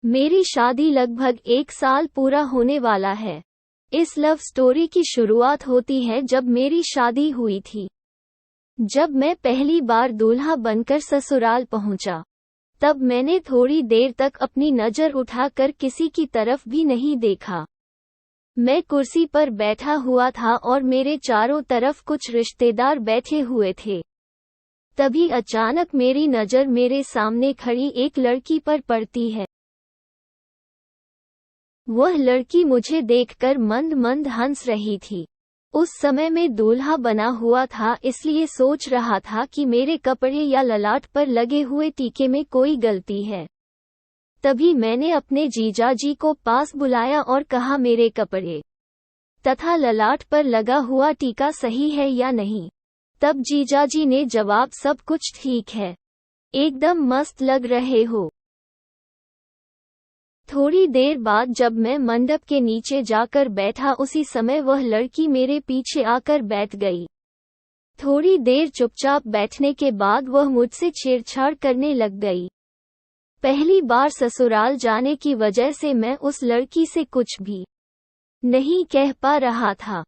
मेरी शादी लगभग 1 साल पूरा होने वाला है। इस लव स्टोरी की शुरुआत होती है जब मेरी शादी हुई थी। जब मैं पहली बार दूल्हा बनकर ससुराल पहुंचा, तब मैंने थोड़ी देर तक अपनी नज़र उठाकर किसी की तरफ भी नहीं देखा। मैं कुर्सी पर बैठा हुआ था और मेरे चारों तरफ कुछ रिश्तेदार बैठे हुए थे। तभी अचानक मेरी नज़र मेरे सामने खड़ी एक लड़की पर पड़ती है। वह लड़की मुझे देखकर मंद मंद हंस रही थी। उस समय मैं दूल्हा बना हुआ था, इसलिए सोच रहा था कि मेरे कपड़े या ललाट पर लगे हुए टीके में कोई गलती है। तभी मैंने अपने जीजाजी को पास बुलाया और कहा, मेरे कपड़े तथा ललाट पर लगा हुआ टीका सही है या नहीं। तब जीजाजी ने जवाब, सब कुछ ठीक है, एकदम मस्त लग रहे हो। थोड़ी देर बाद जब मैं मंडप के नीचे जाकर बैठा, उसी समय वह लड़की मेरे पीछे आकर बैठ गई। थोड़ी देर चुपचाप बैठने के बाद वह मुझसे छेड़छाड़ करने लग गई। पहली बार ससुराल जाने की वजह से मैं उस लड़की से कुछ भी नहीं कह पा रहा था।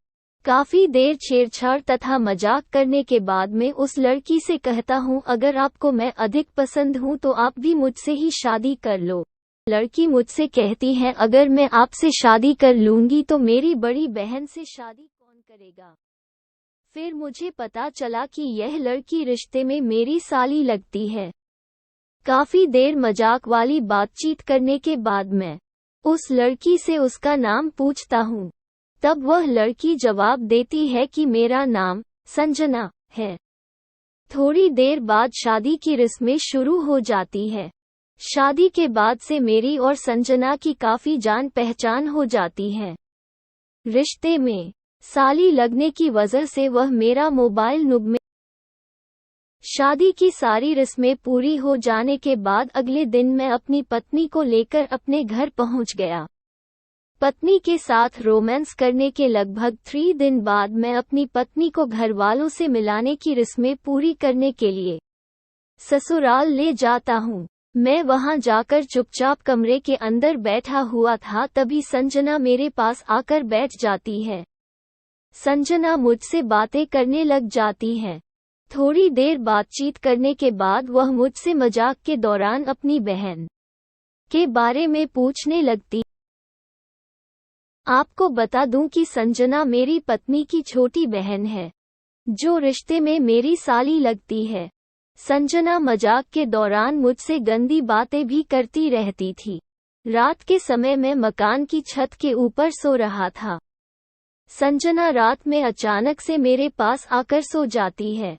काफी देर छेड़छाड़ तथा मजाक करने के बाद मैं उस लड़की से कहता हूँ, अगर आपको मैं अधिक पसंद हूँ तो आप भी मुझसे ही शादी कर लो। लड़की मुझसे कहती है, अगर मैं आपसे शादी कर लूंगी तो मेरी बड़ी बहन से शादी कौन करेगा। फिर मुझे पता चला कि यह लड़की रिश्ते में मेरी साली लगती है। काफी देर मजाक वाली बातचीत करने के बाद मैं उस लड़की से उसका नाम पूछता हूँ। तब वह लड़की जवाब देती है कि मेरा नाम संजना है। थोड़ी देर बाद शादी की रस्में शुरू हो जाती है। शादी के बाद से मेरी और संजना की काफी जान पहचान हो जाती है। रिश्ते में साली लगने की वजह से वह मेरा मोबाइल नुब में। शादी की सारी रस्में पूरी हो जाने के बाद अगले दिन मैं अपनी पत्नी को लेकर अपने घर पहुंच गया। पत्नी के साथ रोमांस करने के लगभग 3 दिन बाद मैं अपनी पत्नी को घर वालों से मिलाने की रस्में पूरी करने के लिए ससुराल ले जाता हूँ। मैं वहां जाकर चुपचाप कमरे के अंदर बैठा हुआ था, तभी संजना मेरे पास आकर बैठ जाती है। संजना मुझसे बातें करने लग जाती है। थोड़ी देर बातचीत करने के बाद वह मुझसे मजाक के दौरान अपनी बहन के बारे में पूछने लगती। आपको बता दूं कि संजना मेरी पत्नी की छोटी बहन है, जो रिश्ते में मेरी साली लगती है। संजना मजाक के दौरान मुझसे गंदी बातें भी करती रहती थी। रात के समय मैं मकान की छत के ऊपर सो रहा था। संजना रात में अचानक से मेरे पास आकर सो जाती है,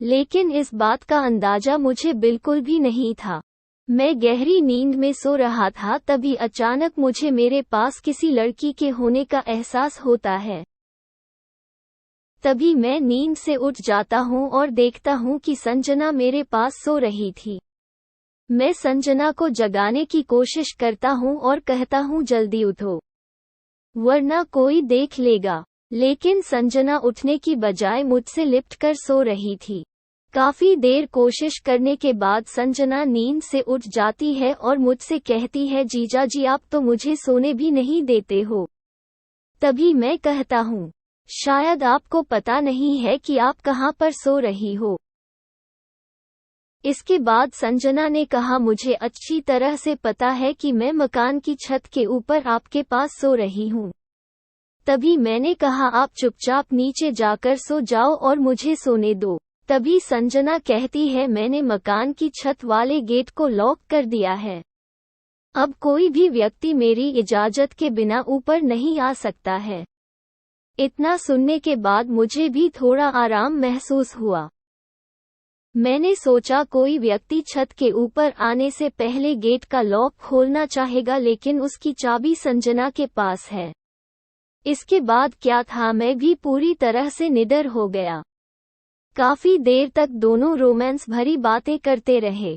लेकिन इस बात का अंदाजा मुझे बिल्कुल भी नहीं था। मैं गहरी नींद में सो रहा था, तभी अचानक मुझे मेरे पास किसी लड़की के होने का एहसास होता है। तभी मैं नींद से उठ जाता हूँ और देखता हूँ कि संजना मेरे पास सो रही थी। मैं संजना को जगाने की कोशिश करता हूँ और कहता हूँ, जल्दी उठो वरना कोई देख लेगा। लेकिन संजना उठने की बजाय मुझसे लिपटकर सो रही थी। काफी देर कोशिश करने के बाद संजना नींद से उठ जाती है और मुझसे कहती है, जीजाजी आप तो मुझे सोने भी नहीं देते हो। तभी मैं कहता हूँ, शायद आपको पता नहीं है कि आप कहाँ पर सो रही हो। इसके बाद संजना ने कहा, मुझे अच्छी तरह से पता है कि मैं मकान की छत के ऊपर आपके पास सो रही हूँ। तभी मैंने कहा, आप चुपचाप नीचे जाकर सो जाओ और मुझे सोने दो। तभी संजना कहती है, मैंने मकान की छत वाले गेट को लॉक कर दिया है। अब कोई भी व्यक्ति मेरी इजाजत के बिना ऊपर नहीं आ सकता है। इतना सुनने के बाद मुझे भी थोड़ा आराम महसूस हुआ। मैंने सोचा कोई व्यक्ति छत के ऊपर आने से पहले गेट का लॉक खोलना चाहेगा, लेकिन उसकी चाबी संजना के पास है। इसके बाद क्या था, मैं भी पूरी तरह से निडर हो गया। काफी देर तक दोनों रोमांस भरी बातें करते रहे।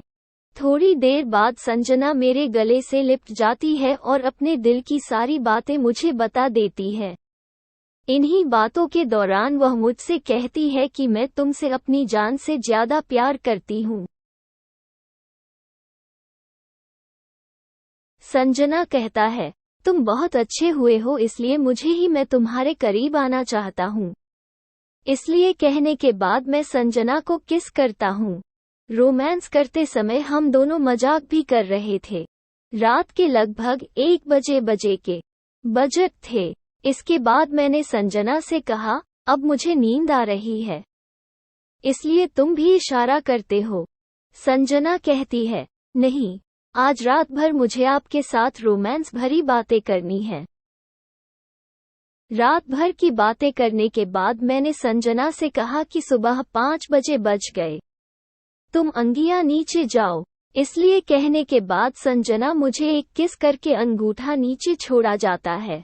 थोड़ी देर बाद संजना मेरे गले से लिपट जाती है और अपने दिल की सारी बातें मुझे बता देती है। इन्हीं बातों के दौरान वह मुझसे कहती है कि मैं तुमसे अपनी जान से ज्यादा प्यार करती हूँ। संजना कहता है, तुम बहुत अच्छे हुए हो, इसलिए मैं तुम्हारे करीब आना चाहता हूँ। इसलिए कहने के बाद मैं संजना को किस करता हूँ। रोमांस करते समय हम दोनों मजाक भी कर रहे थे। रात के लगभग 1 बजे के बजट थे। इसके बाद मैंने संजना से कहा, अब मुझे नींद आ रही है, इसलिए तुम भी इशारा करते हो। संजना कहती है, नहीं, आज रात भर मुझे आपके साथ रोमांस भरी बातें करनी है। रात भर की बातें करने के बाद मैंने संजना से कहा कि सुबह 5 बजे बज गए, तुम अंगिया नीचे जाओ। इसलिए कहने के बाद संजना मुझे एक किस करके अंगूठा नीचे छोड़ा जाता है।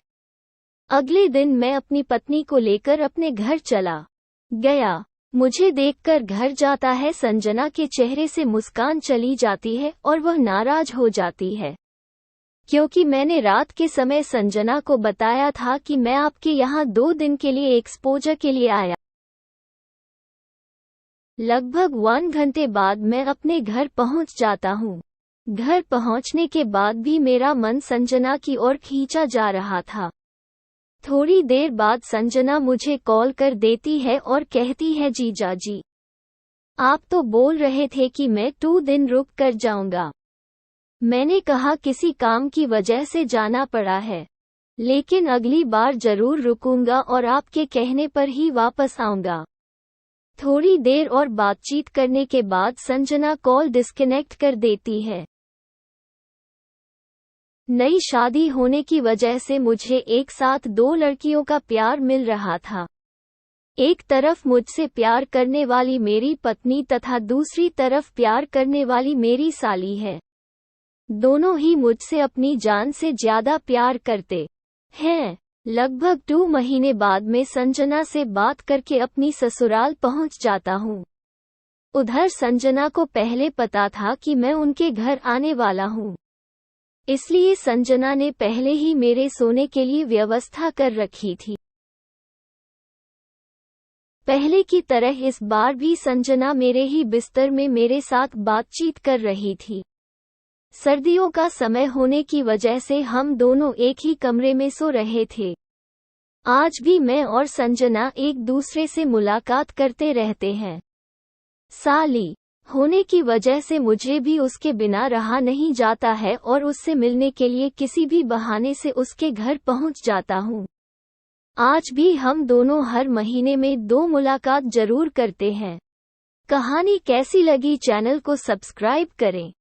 अगले दिन मैं अपनी पत्नी को लेकर अपने घर चला गया। मुझे देखकर घर जाता है, संजना के चेहरे से मुस्कान चली जाती है और वह नाराज हो जाती है, क्योंकि मैंने रात के समय संजना को बताया था कि मैं आपके यहाँ 2 दिन के लिए एक्सपोजर के लिए आया। लगभग 1 घंटे बाद मैं अपने घर पहुंच जाता हूँ। घर पहुंचने के बाद भी मेरा मन संजना की ओर खींचा जा रहा था। थोड़ी देर बाद संजना मुझे कॉल कर देती है और कहती है, जीजा जी, आप तो बोल रहे थे कि मैं 2 दिन रुक कर जाऊंगा। मैंने कहा किसी काम की वजह से जाना पड़ा है, लेकिन अगली बार जरूर रुकूंगा और आपके कहने पर ही वापस आऊंगा। थोड़ी देर और बातचीत करने के बाद संजना कॉल डिस्कनेक्ट कर देती है। नई शादी होने की वजह से मुझे एक साथ 2 लड़कियों का प्यार मिल रहा था। एक तरफ मुझसे प्यार करने वाली मेरी पत्नी तथा दूसरी तरफ प्यार करने वाली मेरी साली है। दोनों ही मुझसे अपनी जान से ज्यादा प्यार करते हैं। लगभग 2 महीने बाद मैं संजना से बात करके अपनी ससुराल पहुंच जाता हूं। उधर संजना को पहले पता था कि मैं उनके घर आने वाला हूं, इसलिए संजना ने पहले ही मेरे सोने के लिए व्यवस्था कर रखी थी। पहले की तरह इस बार भी संजना मेरे ही बिस्तर में मेरे साथ बातचीत कर रही थी। सर्दियों का समय होने की वजह से हम दोनों एक ही कमरे में सो रहे थे। आज भी मैं और संजना एक दूसरे से मुलाकात करते रहते हैं। साली होने की वजह से मुझे भी उसके बिना रहा नहीं जाता है और उससे मिलने के लिए किसी भी बहाने से उसके घर पहुंच जाता हूं। आज भी हम दोनों हर महीने में 2 मुलाकात जरूर करते हैं। कहानी कैसी लगी, चैनल को सब्सक्राइब करें।